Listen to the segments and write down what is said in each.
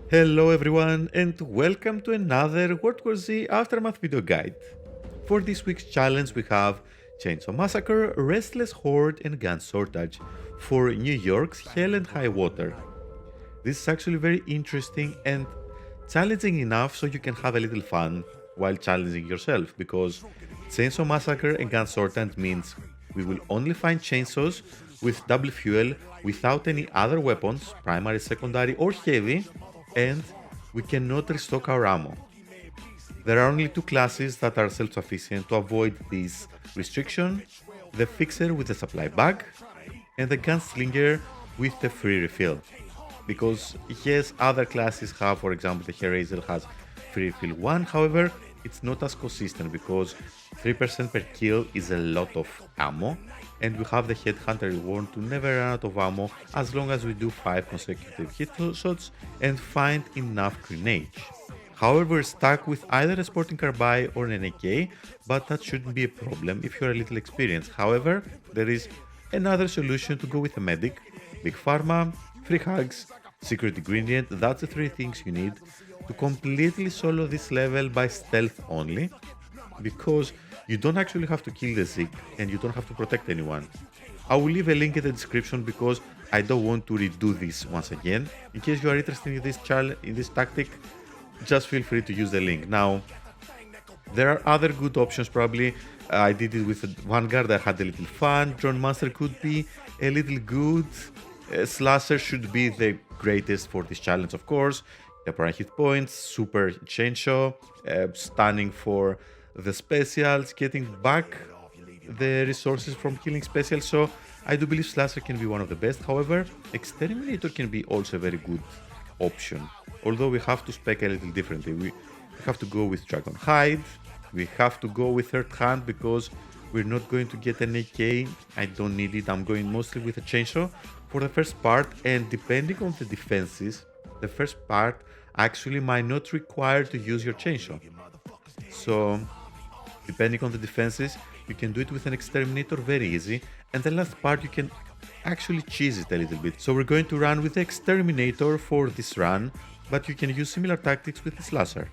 Hello everyone and welcome to another WorldWarZ Aftermath video guide. For this week's challenge we have Chainsaw Massacre, Restless Horde and Gun Shortage for New York's Hell and High Water. This is actually very interesting and challenging enough so you can have a little fun while challenging yourself, because Chainsaw Massacre and Gun Shortage means we will only find chainsaws with double fuel without any other weapons, primary, secondary or heavy, and we cannot restock our ammo. There are only two classes that are self-sufficient to avoid this restriction: the Fixer with the supply bag and the Gunslinger with the free refill. Because yes, other classes have, for example, the Hellraiser has free refill 1, however, it's not as consistent because 3% per kill is a lot of ammo, and we have the Headhunter reward to never run out of ammo as long as we do 5 consecutive hit shots and find enough grenades. However, we're stuck with either a Sporting Carbine or an AK, but that shouldn't be a problem if you're a little experienced. However, there is another solution: to go with a medic, big pharma, free hugs, secret ingredient. That's the three things you need to completely solo this level by stealth only, because you don't actually have to kill the Zeke and you don't have to protect anyone. I will leave a link in the description because I don't want to redo this once again. In case you are interested in this tactic, just feel free to use the link. Now, there are other good options probably. I did it with Vanguard, I had a little fun. Drone Master could be a little good. Slasher should be the greatest for this challenge, of course. Temporary hit points, super chainsaw, stunning for the specials, getting back the resources from killing specials. So I do believe Slasher can be one of the best. However, Exterminator can be also a very good option. Although we have to spec a little differently. We have to go with Dragon Hide. We have to go with Third Hand because we're not going to get an AK. I don't need it. I'm going mostly with a chainsaw for the first part, and depending on the defenses, the first part actually might not require to use your chainsaw. So, depending on the defenses, you can do it with an Exterminator very easy, and the last part you can actually cheese it a little bit. So we're going to run with the Exterminator for this run, but you can use similar tactics with the Slasher.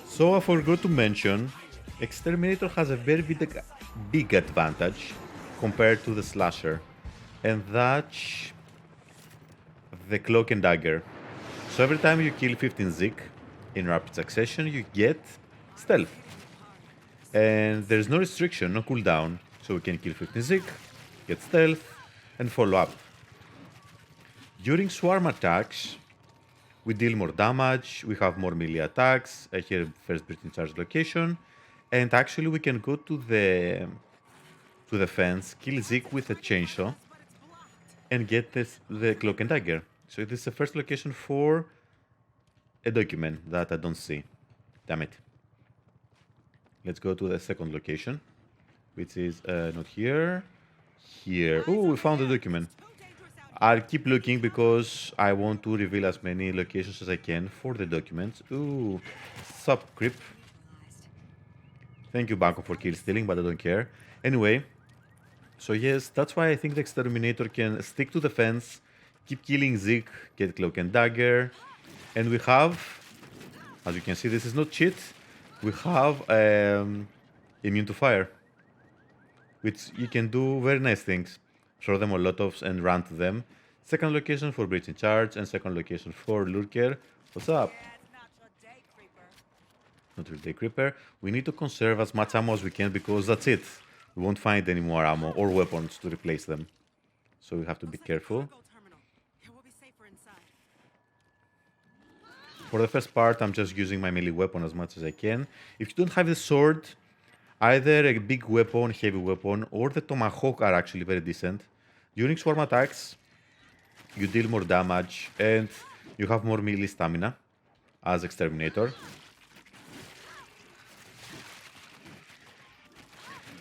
So I forgot to mention, Exterminator has a very big advantage compared to the Slasher, and that's the Cloak and Dagger. So every time you kill 15 Zeke in rapid succession, you get stealth. And there's no restriction, no cooldown, so we can kill 15 Zeke, get stealth, and follow up. During swarm attacks, we deal more damage, we have more melee attacks, here first breaching charge location, and actually we can go to the fence, kill Zeke with a chainsaw, and get the Cloak and Dagger. So this is the first location for a document that I don't see. Damn it. Let's go to the second location, which is not here. Here. Oh, we found the document. I'll keep looking because I want to reveal as many locations as I can for the documents. Ooh, sub creep. Thank you, Banco, for kill stealing, but I don't care. Anyway, so yes, that's why I think the Exterminator can stick to the fence, keep killing Zeke, get Cloak and Dagger, and we have, as you can see, this is not cheat, we have immune to fire, which you can do very nice things. Throw them Molotovs and run to them. Second location for breaching charge, and second location for lurker. What's up? Not really day creeper. We need to conserve as much ammo as we can because that's it. We won't find any more ammo or weapons to replace them. So we have to be careful. For the first part, I'm just using my melee weapon as much as I can. If you don't have the sword, either a big weapon, heavy weapon, or the tomahawk are actually very decent. During swarm attacks, you deal more damage and you have more melee stamina as Exterminator.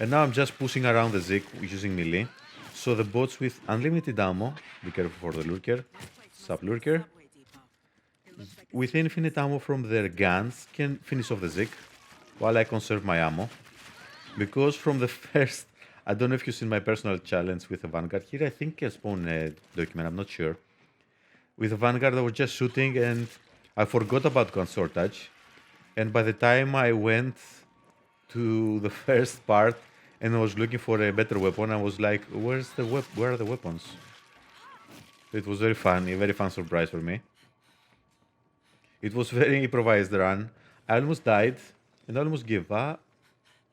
And now I'm just pushing around the Zeke using melee. So the bots with unlimited ammo, be careful for the lurker, sub lurker, with infinite ammo from their guns can finish off the Zeke while I conserve my ammo. Because from the first, I don't know if you've seen my personal challenge with the Vanguard here. I think I spawned a document, I'm not sure. With the Vanguard, I was just shooting and I forgot about gun shortage, and by the time I went to the first part and I was looking for a better weapon, I was like, "Where's the Where are the weapons?" It was very funny, a very fun surprise for me. It was very improvised run. I almost died and I almost gave up.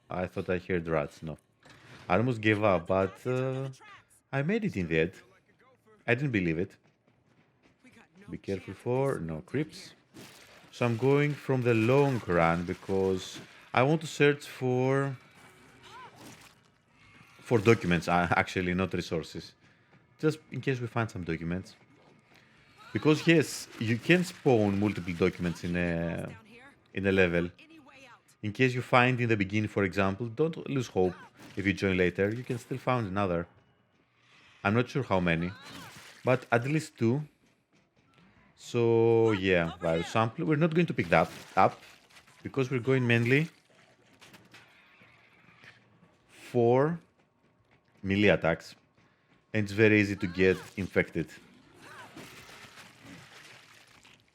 I thought I heard rats. No, I almost gave up, but I made it in the end. I didn't believe it. Be careful for no creeps. So I'm going from the long run because I want to search for documents. Actually, not resources. Just in case we find some documents. Because yes, you can spawn multiple documents in a level. In case you find in the beginning, for example, don't lose hope. If you join later, you can still find another. I'm not sure how many, but at least two. So yeah, virus sample. We're not going to pick that up because we're going mainly for melee attacks, and it's very easy to get infected.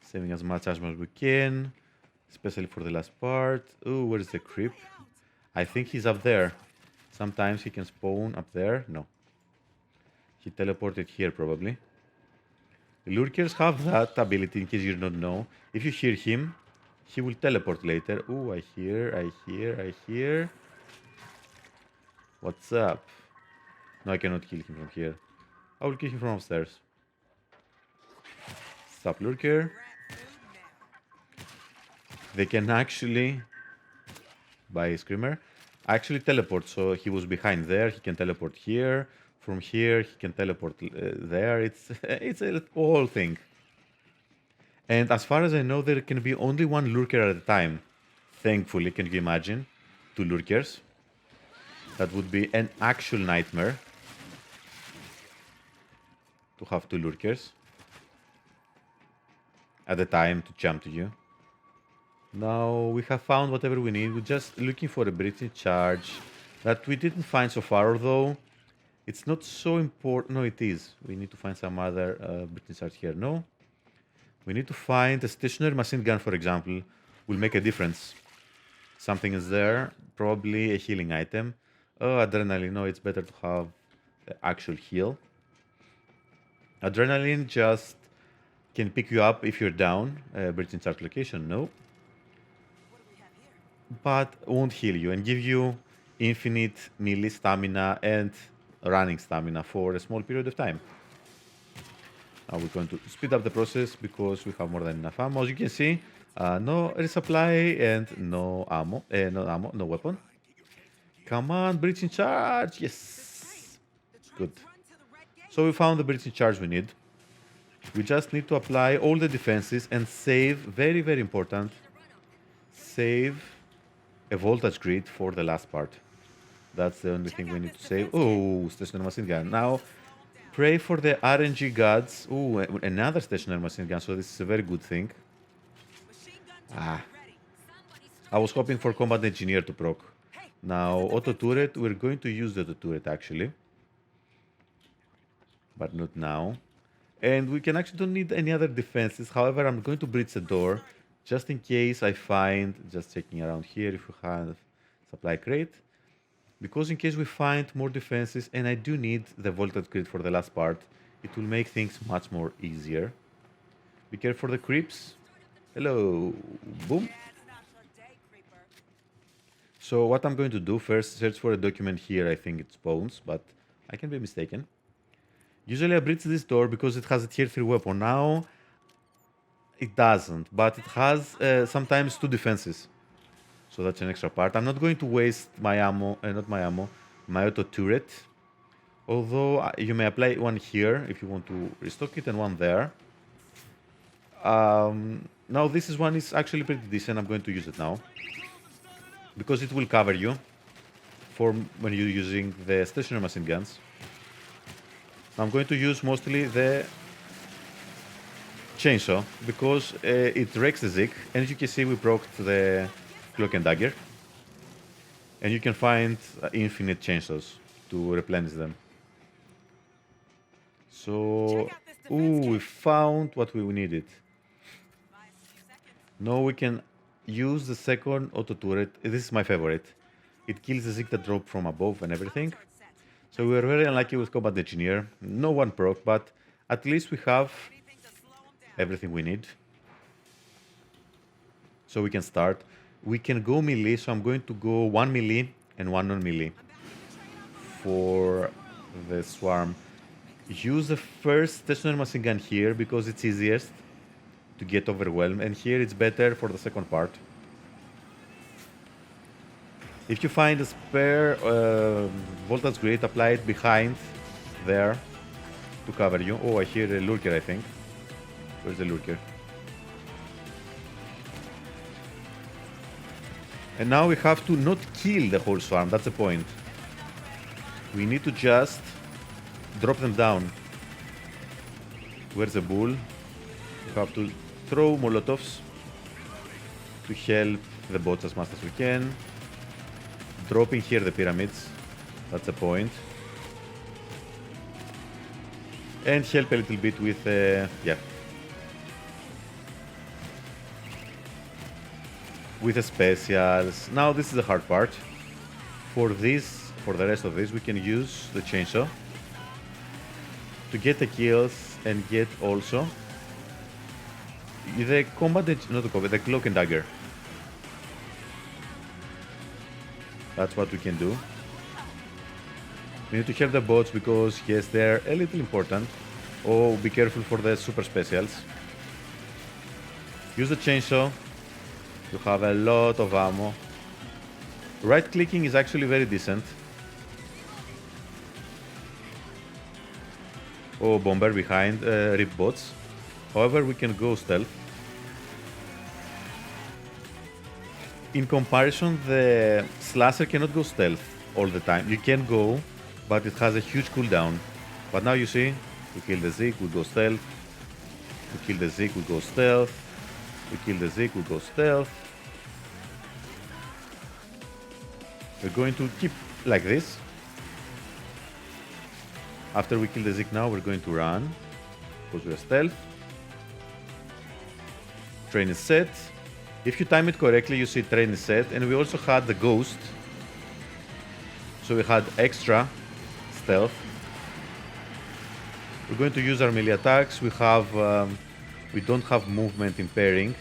Saving as much as we can, especially for the last part. Oh, where is the creep? I think he's up there. Sometimes he can spawn up there. No. He teleported here probably. Lurkers have that ability in case you don't know. If you hear him, he will teleport later. Oh, I hear. What's up? No, I cannot kill him from here. I will kill him from upstairs. Stop, Lurker. They can actually, by Screamer, actually teleport. So he was behind there. He can teleport here. From here, he can teleport there. It's a whole thing. And as far as I know, there can be only one lurker at a time. Thankfully, can you imagine? Two lurkers. That would be an actual nightmare. To have two lurkers. At a time to jump to you. Now we have found whatever we need. We're just looking for a breaching charge that we didn't find so far, although it's not so important. No, it is. We need to find some other breaching charge here. No. We need to find a stationary machine gun, for example. Will make a difference. Something is there. Probably a healing item. Oh, adrenaline. No, it's better to have the actual heal. Adrenaline just can pick you up if you're down. Breaching charge location. No. But won't heal you and give you infinite melee stamina and running stamina for a small period of time. Now we're going to speed up the process because we have more than enough ammo. As you can see, no resupply and no ammo, no weapon. Come on, breaching charge, yes, good. So we found the breaching charge we need. We just need to apply all the defenses and save, very, very important, save a voltage grid for the last part. That's the only thing we need to save. Oh, stationary machine gun. Now, pray for the RNG gods. Oh, another stationary machine gun, so this is a very good thing. I was hoping for combat engineer to proc. Now, auto turret, we're going to use the auto turret actually. But not now. And we can actually don't need any other defenses. However, I'm going to breach the door just in case I find, just checking around here if we have supply crate. Because in case we find more defenses, and I do need the voltage grid for the last part, it will make things much more easier. Be careful for the creeps. Hello. Boom. So what I'm going to do first, search for a document here. I think it spawns, but I can be mistaken. Usually I breach this door because it has a tier 3 weapon. Now it doesn't, but it has sometimes two defenses. So that's an extra part. I'm not going to waste my ammo, my auto turret. Although you may apply one here if you want to restock it and one there. Now this one is actually pretty decent. I'm going to use it now. Because it will cover you for when you're using the stationary machine guns. I'm going to use mostly the chainsaw because it wrecks the Zik, and as you can see we broke the cloak and dagger, and you can find infinite chainsaws to replenish them. So, ooh, we found what we needed. Now we can use the second auto turret. This is my favorite. It kills the Zeke that drop from above and everything. So we are very unlucky with Combat Engineer. No one proc, but at least we have everything we need. So we can start. We can go melee, so I'm going to go 1 melee and 1 non-melee for the swarm. Use the first stationary machine gun here because it's easiest to get overwhelmed, and here it's better for the second part. If you find a spare voltage grid, apply it behind there to cover you. Oh, I hear a lurker, I think. Where's the lurker? And now we have to not kill the whole swarm, that's the point. We need to just drop them down. Where's the bull? We have to throw molotovs to help the bots as much as we can. Dropping here the pyramids, that's the point. And help a little bit with, with the specials. Now this is the hard part. For this, for the rest of this, we can use the chainsaw to get the kills and get also the combat, not the combat, the cloak and dagger. That's what we can do. We need to help the bots because, yes, they're a little important. Oh, be careful for the super specials. Use the chainsaw. You have a lot of ammo. Right clicking is actually very decent. Oh, bomber behind, rip bots. However, we can go stealth. In comparison, the slasher cannot go stealth all the time. You can go, but it has a huge cooldown. But now you see, we kill the Zeke, we go stealth. We kill the Zeke, we go stealth. We kill the Zeke, we go stealth. We're going to keep like this. After we kill the Zeke now, we're going to run, because we're stealth. Train is set. If you time it correctly, you see train is set. And we also had the ghost. So we had extra stealth. We're going to use our melee attacks. We don't have movement impairing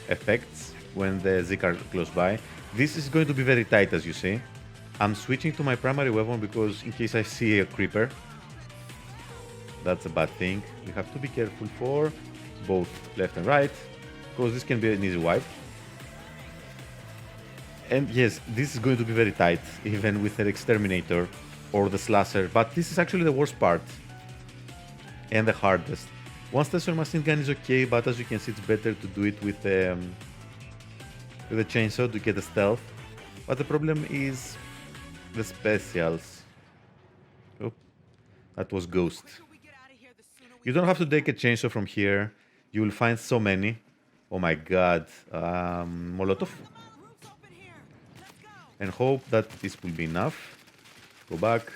effects when the Zeke are close by. This is going to be very tight, as you see. I'm switching to my primary weapon because in case I see a creeper. That's a bad thing. We have to be careful for both left and right, because this can be an easy wipe. And yes, this is going to be very tight, even with the exterminator or the slasher. But this is actually the worst part and the hardest. One stationary machine gun is okay, but as you can see, it's better to do it with the chainsaw to get the stealth. But the problem is the specials. Oh, that was ghost. You don't have to take a chainsaw from here. You will find so many. Oh my god. Molotov. And hope that this will be enough. Go back.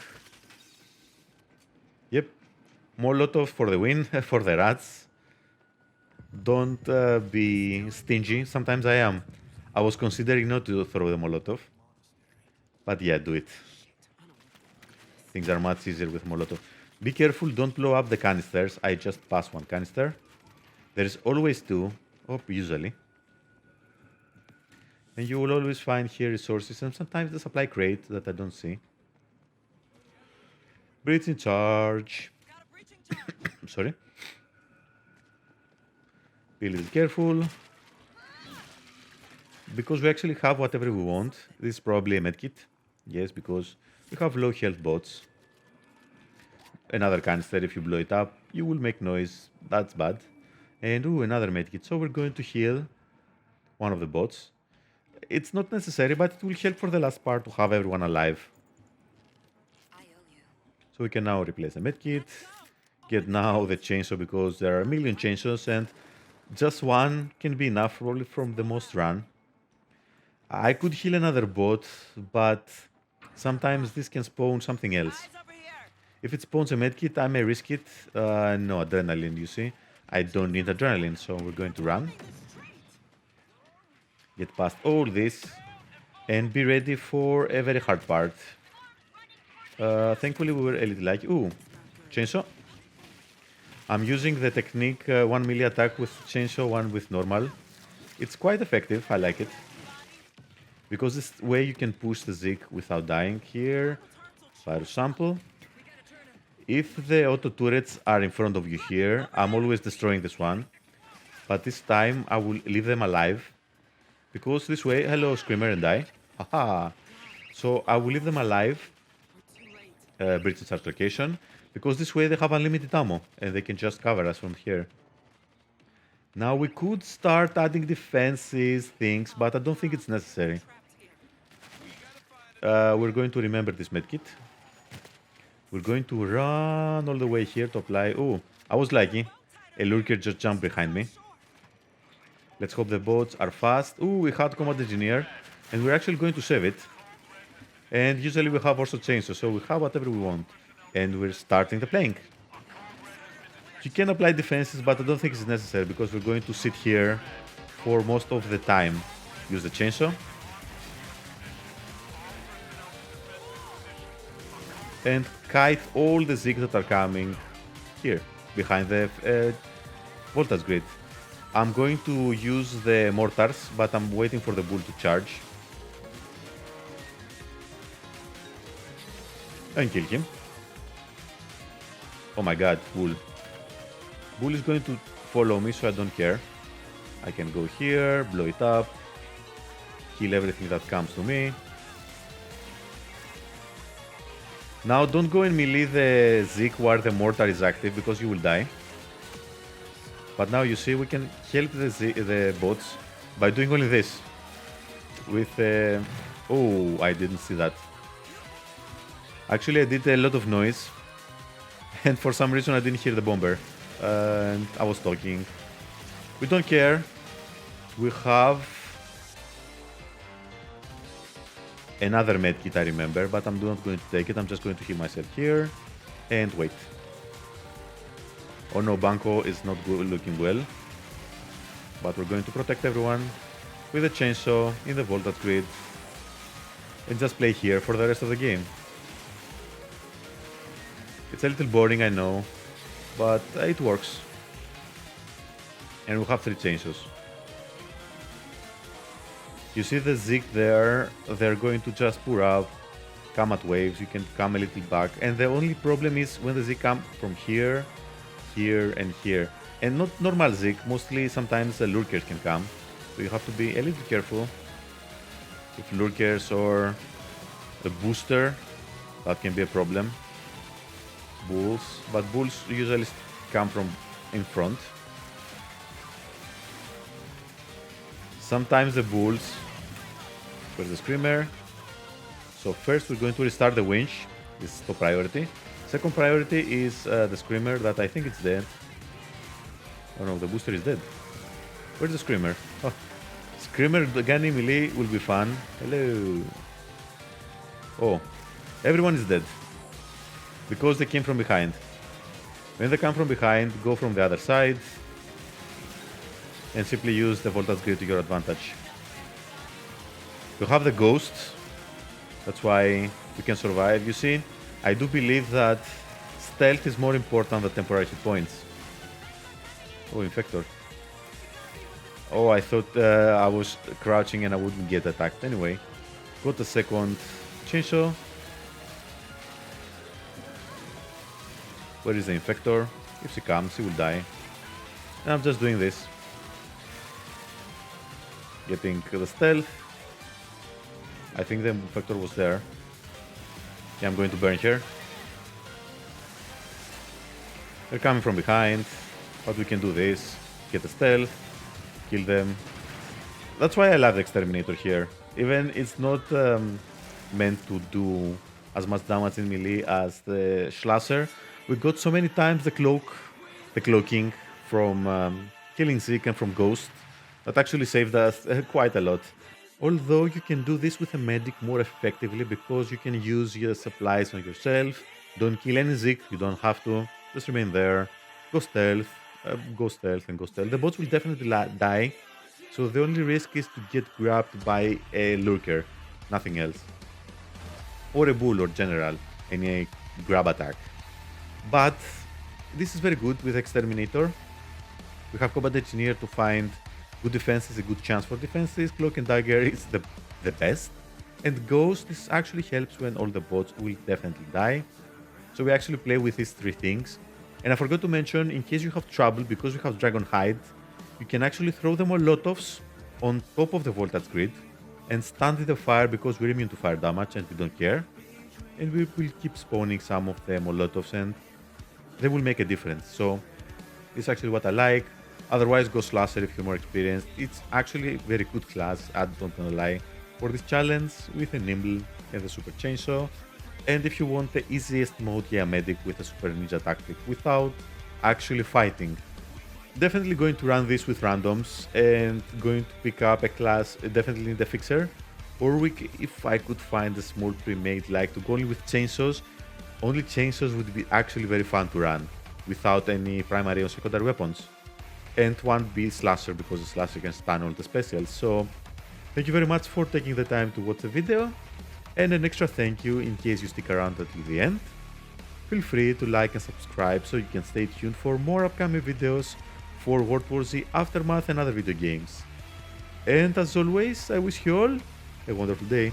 Yep. Molotov for the win, for the rats. Don't be stingy. Sometimes I am. I was considering not to throw the Molotov. But yeah, do it. Things are much easier with Molotov. Be careful, don't blow up the canisters. I just passed one canister. There's always two. Oh, usually. And you will always find here resources and sometimes the supply crate that I don't see. Breach in charge. Sorry. Be a little careful. Because we actually have whatever we want. This is probably a medkit. Yes, because we have low health bots. Another canister, if you blow it up, you will make noise. That's bad. And ooh, another medkit. So we're going to heal one of the bots. It's not necessary, but it will help for the last part to have everyone alive. So we can now replace the medkit. Get now the chainsaw because there are a million chainsaws and just one can be enough probably from the most run. I could heal another bot, but sometimes this can spawn something else. If it spawns a medkit, I may risk it. No adrenaline, you see. I don't need adrenaline, so we're going to run. Get past all this and be ready for a very hard part. Thankfully, we were a little lucky. Ooh, chainsaw. I'm using the technique 1 melee attack with chainsaw, one with normal. It's quite effective, I like it. Because this way you can push the Zeke without dying here. Fire sample. If the auto turrets are in front of you here, I'm always destroying this one. But this time I will leave them alive. Because this way, hello Screamer and die. Haha. So I will leave them alive. Breach and start location. Because this way they have unlimited ammo. And they can just cover us from here. Now we could start adding defenses, things, but I don't think it's necessary. We're going to remember this medkit. We're going to run all the way here to apply. Oh, I was lucky. A lurker just jumped behind me. Let's hope the bots are fast. Oh, we had combat engineer, and we're actually going to save it. And usually we have also chainsaw, so we have whatever we want. And we're starting the playing. You can apply defenses, but I don't think it's necessary because we're going to sit here for most of the time. Use the chainsaw. And kite all the Zeke that are coming here, behind the voltage grid. I'm going to use the mortars, but I'm waiting for the bull to charge. And kill him. Oh my god, bull. Bull is going to follow me, so I don't care. I can go here, blow it up, kill everything that comes to me. Now don't go and melee the Zeke where the mortar is active because you will die. But now you see we can help the bots by doing only this. With oh, I didn't see that. Actually I did a lot of noise. And for some reason I didn't hear the bomber. And I was talking. We don't care. We have another medkit, I remember, but I'm not going to take it. I'm just going to heal myself here and wait. Oh no, Banco is not looking well. But we're going to protect everyone with a chainsaw in the voltage grid and just play here for the rest of the game. It's a little boring, I know, but it works. And we have 3 chainsaws. You see the Zeke there, they're going to just pour out, come at waves, you can come a little back. And the only problem is when the Zeke come from here, here and here. And not normal Zeke, mostly sometimes the lurkers can come. So you have to be a little careful. If lurkers or a booster, that can be a problem. Bulls, but bulls usually come from in front. Sometimes the bulls. Where's the screamer? So first we're going to restart the winch. This is top priority. Second priority is the screamer that I think it's dead. Oh no, the booster is dead. Where's the screamer? Oh, screamer gunning melee will be fun. Hello. Oh, everyone is dead. Because they came from behind. When they come from behind, go from the other side and simply use the voltage grid to your advantage. You have the ghost, that's why we can survive. You see, I do believe that stealth is more important than temporary hit points. Oh, Infector. Oh, I thought I was crouching and I wouldn't get attacked. Anyway, got the second chainsaw. Where is the Infector? If she comes, he will die. And I'm just doing this. Getting the stealth. I think the Infector was there. Yeah, I'm going to burn her. They're coming from behind. But we can do this. Get the stealth. Kill them. That's why I love the Exterminator here. Even it's not meant to do as much damage in melee as the Slasher. We got so many times the cloaking from killing Zeke and from Ghost that actually saved us quite a lot. Although you can do this with a medic more effectively because you can use your supplies on yourself. Don't kill any Zeke, you don't have to. Just remain there. Go stealth, go stealth and go stealth. The bots will definitely die, So the only risk is to get grabbed by a lurker, nothing else. Or a bull or general, any grab attack. But this is very good with Exterminator. We have Combat Engineer to find good defenses, a good chance for defenses. Cloak and Dagger is the best. And Ghost this actually helps when all the bots will definitely die. So we actually play with these three things. And I forgot to mention, in case you have trouble, because we have Dragon Hide, you can actually throw the Molotovs on top of the voltage grid and stand in the fire because we're immune to fire damage and we don't care. And we will keep spawning some of the Molotovs and they will make a difference. So this is actually what I like. Otherwise, go Slasher if you're more experienced. It's actually a very good class, I don't gonna lie, for this challenge with a Nimble and the Super Chainsaw. And if you want the easiest mode, yeah, Medic with a Super Ninja tactic without actually fighting. Definitely going to run this with randoms and going to pick up a class, definitely in the Fixer. Or if I could find a small pre-made, like to go only with chainsaws. Only chainsaws would be actually very fun to run without any primary or secondary weapons. And one be Slasher because the Slasher can stun all the specials. So thank you very much for taking the time to watch the video. And an extra thank you in case you stick around until the end. Feel free to like and subscribe so you can stay tuned for more upcoming videos for WorldWarZ, Aftermath and other video games. And as always, I wish you all a wonderful day.